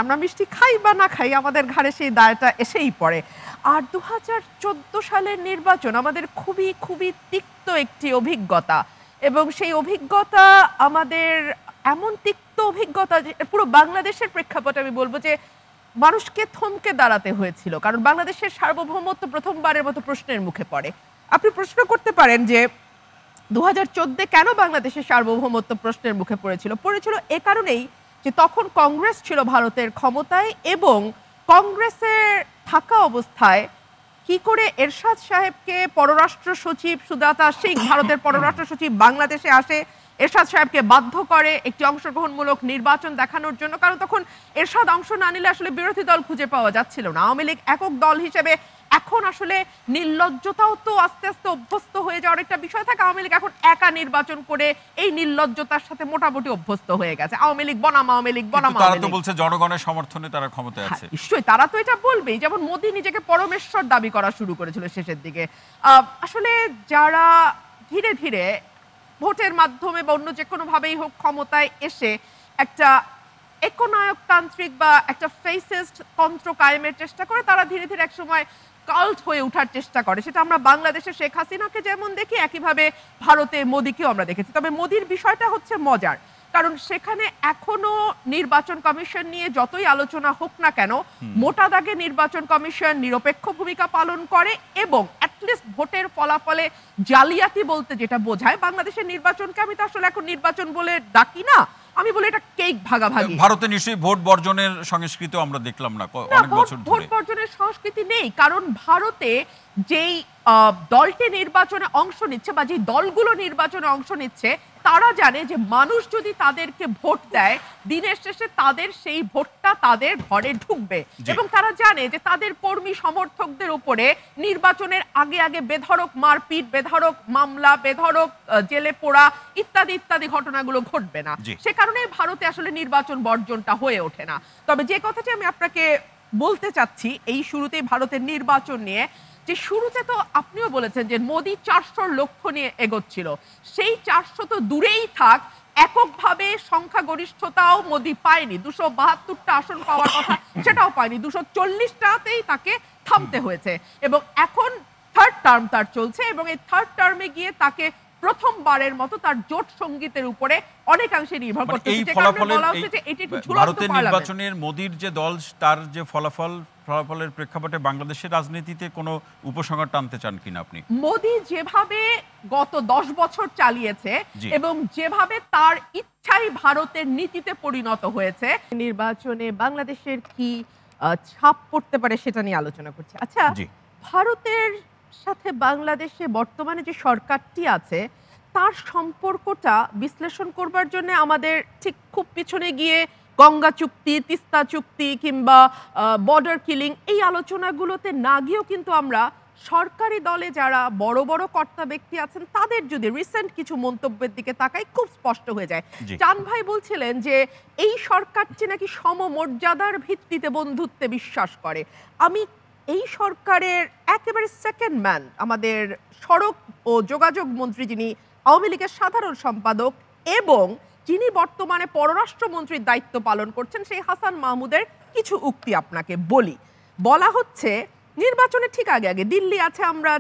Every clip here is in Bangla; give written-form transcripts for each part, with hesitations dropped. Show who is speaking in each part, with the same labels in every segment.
Speaker 1: আমরা মিষ্টি খাই বা না খাই আমাদের ঘাড়ে সেই দায়টা এসেই পড়ে। আর ২০১৪ সালের নির্বাচন আমাদের খুবই খুবই তিক্ত একটি অভিজ্ঞতা এবং সেই অভিজ্ঞতা আমাদের এমন তিক্ত অভিজ্ঞতা যে পুরো বাংলাদেশের প্রেক্ষাপটে আমি বলব যে মানুষকে থমকে দাঁড়াতে হয়েছিল, কারণ বাংলাদেশের সার্বভৌমত্ব প্রথমবারের মতো প্রশ্নের মুখে পড়ে। আপনি প্রশ্ন করতে পারেন যে ২০১৪ কেন বাংলাদেশের সার্বভৌমত্ব প্রশ্নের মুখে পড়েছিল এ কারণেই যে তখন কংগ্রেস ছিল ভারতের ক্ষমতায় এবং কংগ্রেসের থাকা অবস্থায় কি করে এরশাদ সাহেবকে পররাষ্ট্র সচিব সুজাতা সিং, ভারতের পররাষ্ট্র সচিব বাংলাদেশে আসে, এরশাদ সাহেবকে বাধ্য করে একটি অংশগ্রহণমূলক নির্বাচন দেখানোর জন্য, কারণ তখন এরশাদ অংশ না নিলে আসলে বিরোধী দল খুঁজে পাওয়া যাচ্ছিল না। আওয়ামী লীগ একক দল হিসেবে এখন আসলে নির্লজ্জতাও তো আস্তে আস্তে অভ্যস্ত হয়ে যাওয়ার একটা বিষয় থাকে। আওয়ামী লীগ এখন একা নির্বাচন করে এই নির্লজ্জতার সাথে মোটামুটি অভ্যস্ত হয়ে গেছে। আওয়ামী লীগ বনাম আওয়ামী লীগ বনাম
Speaker 2: তারা তো বলছে জনগণের সমর্থনে তারা ক্ষমতায় আছে।
Speaker 1: নিশ্চয়ই তারা তো এটা বলবেই, যেমন মোদি নিজেকে পরমেশ্বর দাবি করা শুরু করেছিল শেষের দিকে। আসলে যারা ধীরে ধীরে ভোটের মাধ্যমে বা অন্য যে কোনোভাবেই হোক ক্ষমতায় এসে একটা একনায়কতান্ত্রিক বা একটা ফেসিস্ট তন্ত্র কায়েমের চেষ্টা করে, তারা ধীরে ধীরে একসময় কাল্ট হয়ে ওঠার চেষ্টা করে। সেটা আমরা বাংলাদেশে শেখ হাসিনাকে যেমন দেখি, একইভাবে ভারতে মোদিকেও আমরা দেখেছি। তবে মোদির বিষয়টা হচ্ছে মজার, কারণ সেখানে এখনো নির্বাচন কমিশন নিয়ে যতই আলোচনা হোক না কেন, মোটা দাগে নির্বাচন কমিশন নিরপেক্ষ ভূমিকা পালন করে এবং অ্যাটলিস্ট ভোটের ফলাফলে জালিয়াতি বলতে যেটা বোঝায়, বাংলাদেশের নির্বাচনকে আমি তো আসলে এখন নির্বাচন বলে ডাকি না, আমি বলি এটা কেক ভাগাভাগি।
Speaker 2: ভারতে নিশ্চয়ই ভোট বর্জনের সংস্কৃতি আমরা দেখলাম না অনেক বছর ধরে।
Speaker 1: ভোট বর্জনের সংস্কৃতি নেই, কারণ ভারতে যেই দলটি নির্বাচনে অংশ নিচ্ছে বা যে দলগুলো নির্বাচনে অংশ নিচ্ছে তারা জানে যে মানুষ যদি তাদেরকে ভোট দেয়, দিনের শেষে তাদের সেই ভোটটা তাদের ঘরে ঢুকবে এবং তারা জানে যে তাদের কর্মী সমর্থকদের উপরে নির্বাচনের আগে আগে বেধড়ক মারপিট, বেধড়ক মামলা, বেধড়ক জেলে পোড়া ইত্যাদি ইত্যাদি ঘটনাগুলো ঘটবে না। সে কারণে ভারতে আসলে নির্বাচন বর্জনটা হয়ে ওঠে না। তবে যে কথাটি আমি আপনাকে বলতে চাচ্ছি এই শুরুতেই ভারতের নির্বাচন নিয়ে, যে শুরুতে তো আপনিও বলেছেন যে মোদি ৪০০ লক্ষ্য নিয়ে এগোচ্ছিল, সেই ৪০০ তো দূরেই থাক, এককভাবে সংখ্যাগরিষ্ঠতাও মোদি পায়নি। ২৭২টা আসন পাওয়ার কথা সেটাও পায়নি, ২৪০টাতেই তাকে থামতে হয়েছে এবং এখন থার্ড টার্ম তার চলছে এবং এই থার্ড টার্মে গিয়ে তাকে প্রথমবারের মতো তার জোট সঙ্গীতের উপরে অনেকাংশে নির্ভর করতে হচ্ছে।
Speaker 2: ভারতের নির্বাচনের মোদির যে দল তার যে ফলাফলের প্রেক্ষাপটে বাংলাদেশের রাজনীতিতে কোনো উপসংহার টানতে চান কিনা আপনি?
Speaker 1: মোদি যেভাবে গত ১০ বছর চালিয়েছে এবং যেভাবে তার ইচ্ছাই ভারতের নীতিতে পরিণত হয়েছে, নির্বাচনে বাংলাদেশের কি ছাপ পড়তে পারে সেটা নিয়ে আলোচনা করছি। আচ্ছা, ভারতের সাথে বাংলাদেশে বর্তমানে যে সরকারটি আছে তার সম্পর্কটা বিশ্লেষণ করবার জন্য আমাদের ঠিক খুব পিছনে গিয়ে গঙ্গা চুক্তি, তিস্তা চুক্তি কিংবা বর্ডার কিলিং এই আলোচনাগুলোতে না গিয়েও কিন্তু আমরা সরকারি দলে যারা বড় বড় কর্তা ব্যক্তি আছেন তাদের যদি রিসেন্ট কিছু মন্তব্যের দিকে তাকাই খুব স্পষ্ট হয়ে যায়। চান ভাই বলছিলেন যে এই সরকারটি নাকি সমমর্যাদার ভিত্তিতে বন্ধুত্বে বিশ্বাস করে। আমি এই সরকারের একেবারে সেকেন্ড ম্যান, আমাদের সড়ক ও যোগাযোগ মন্ত্রী যিনি আওয়ামী লীগের সাধারণ সম্পাদক এবং যিনি বর্তমানে পররাষ্ট্রমন্ত্রীর দায়িত্ব পালন করছেন, সেই হাসান মাহমুদের কিছু উক্তি আপনাকে বলি। বলা হচ্ছে নির্বাচনের ঠিক আগে আগে দিল্লি আছে, আমরা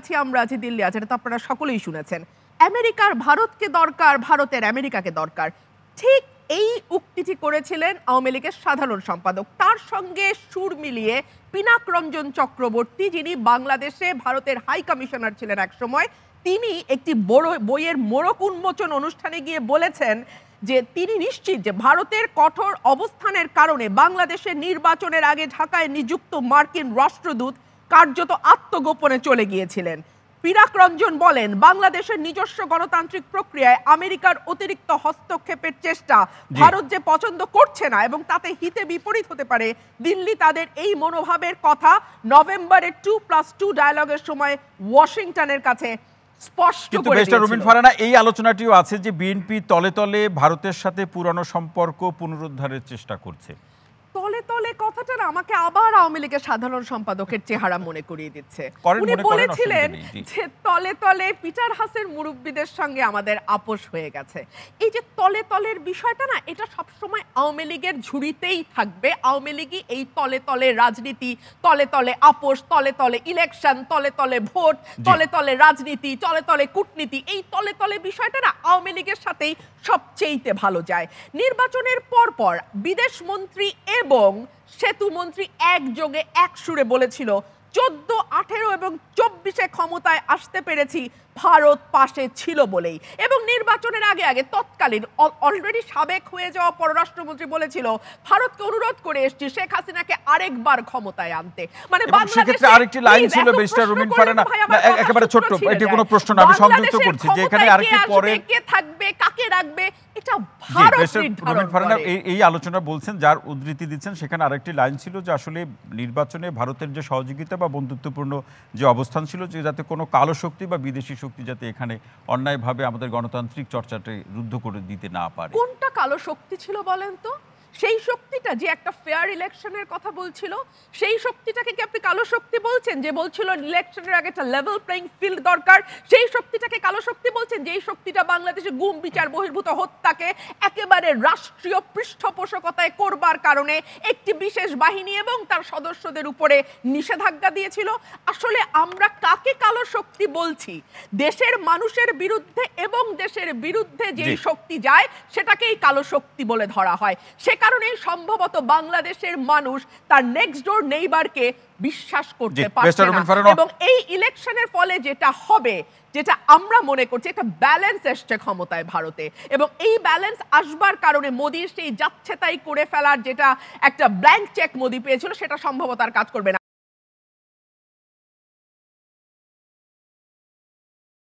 Speaker 1: আছি, দিল্লি আছে, এটা তো আপনারা সকলেই শুনেছেন। আমেরিকার ভারতকে দরকার, ভারতের আমেরিকাকে দরকার। ঠিক এই উক্তিটি করেছিলেন আওয়ামী লীগের সাধারণ সম্পাদক। তার সঙ্গে সুর মিলিয়ে পিনাক রঞ্জন চক্রবর্তী, যিনি বাংলাদেশে ভারতের হাই কমিশনার ছিলেন এক সময়, তিনি একটি বইয়ের মোড়ক উন্মোচন অনুষ্ঠানে গিয়ে বলেছেন যে তিনি নিশ্চিত যে ভারতের কঠোর অবস্থানের কারণে বাংলাদেশের নির্বাচনের আগে ঢাকায় নিযুক্ত মার্কিন রাষ্ট্রদূত কার্যত আত্মগোপনে চলে গিয়েছিলেন। পিনাক রঞ্জন বলেন, বাংলাদেশের নিজস্ব গণতান্ত্রিক প্রক্রিয়ায় আমেরিকার অতিরিক্ত হস্তক্ষেপের চেষ্টা ভারত যে পছন্দ করছে না এবং তাতে হিতে বিপরীত হতে পারে, দিল্লি তাদের এই মনোভাবের কথা নভেম্বরের 2+2 ডায়ালগের সময় ওয়াশিংটনের কাছে স্পষ্ট করে দিয়েছিল।
Speaker 2: রুমিন ফারহানা, এই আলোচনাটিও আছে যে বিএনপি তলে তলে ভারতের সাথে পুরনো সম্পর্ক পুনরুদ্ধারের চেষ্টা করছে।
Speaker 1: তলে তলে কথাটা না আমাকে আবার আওয়ামী লীগের সাধারণ সম্পাদকের চেহারা মনে করিয়ে দিচ্ছে।
Speaker 2: করেন,
Speaker 1: উনি
Speaker 2: মনে করেন,
Speaker 1: বলেছিলেন
Speaker 2: অসুবিধা নেই, জি।
Speaker 1: যে তলে তলে পিটার হাসের মুরব্বীদের সঙ্গে আমাদের আপোষ হয়ে গেছে। এই যে তলে তলের বিষয়টা না, এটা সবসময় আওয়ামী লীগের ঝুড়িতেই থাকবে। আওয়ামী লীগই এই তলে তলে রাজনীতি, তলে তলে আপোষ, তলে তলে ইলেকশন, তলে তলে ভোট, তলে তলে রাজনীতি, তলে তলে কূটনীতি, এই তলে তলে বিষয়টা না আওয়ামী লীগের সাথেই সবচেয়েতে ভালো যায়। নির্বাচনের পরপর বিদেশ মন্ত্রী এবং সেতু মন্ত্রী একযোগে এক সুরে বলেছিল 14, 18 এবং 24-এ ক্ষমতায় আসতে পেরেছি ভারত পাশে ছিল বলেই। এবং নির্বাচনের আগে আগে তৎকালীন অলরেডি সাবেক হয়ে যাওয়া পররাষ্ট্রমন্ত্রী বলেছিল ভারতকে অনুরোধ করে এসেছি শেখ হাসিনাকে আরেকবার ক্ষমতায় আনতে। মানে
Speaker 2: সেক্ষেত্রে আরেকটি লাইন ছিল ব্যারিস্টার রুমিন ফারহানা, একেবারে ছোট্ট, এটি কোনো প্রশ্ন না, আমি সংযুক্ত করছি যে এখানে আরেকটি পরে
Speaker 1: কে থাকবে কাকে রাখবে এটা ভারত নির্ধারণ করে।
Speaker 2: এই আলোচনা বলছেন, যার উদ্ধৃতি দিচ্ছেন, সেখানে আরেকটি লাইন ছিল যে আসলে নির্বাচনে ভারতের যে সহযোগিতা বা বন্ধুত্বপূর্ণ যে অবস্থান ছিল, যে যাতে কোনো কালো শক্তি বা বিদেশি শক্তি যাতে এখানে অন্যায়ভাবে আমাদের গণতান্ত্রিক চর্চাটা রুদ্ধ করে দিতে না পারে।
Speaker 1: কোনটা কালো শক্তি ছিল বলেন তো? সেই শক্তিটা যে একটা ফেয়ার ইলেকশনের কথা বলছিল, সেই শক্তিটাকে কি আপনি কালো শক্তি বলছেন? যে বলছিল ইলেকশনের আগে একটা লেভেল প্লেইং ফিল্ড দরকার, সেই শক্তিটাকে কালো শক্তি বলছেন? যেই শক্তিটা বাংলাদেশে গুম বিচার বহির্ভূত হত্যাকে একেবারে রাষ্ট্রীয় পৃষ্ঠপোষকতায় করবার কারণে একটি বিশেষ বাহিনী এবং তার সদস্যদের উপরে নিষেধাজ্ঞা দিয়েছিল। আসলে আমরা কাকে কালো শক্তি বলছি? দেশের মানুষের বিরুদ্ধে এবং দেশের বিরুদ্ধে যেই শক্তি যায় সেটাকেই কালো শক্তি বলে ধরা হয়। সে কারণেই সম্ভবত বাংলাদেশের মানুষ তার নেক্সট ডোর নেইবারকে বিশ্বাস করতে পারছে না। এবং এই ইলেকশনের ফলে যেটা হবে, যেটা আমরা মনে করছি, একটা ব্যালেন্স এসছে ক্ষমতায় ভারতে, এবং এই ব্যালেন্স আসবার কারণে মোদির সেই যাচ্ছে তাই করে ফেলার যেটা একটা ব্ল্যাঙ্ক চেক মোদি পেয়েছিল, সেটা সম্ভবত আর কাজ করবে না।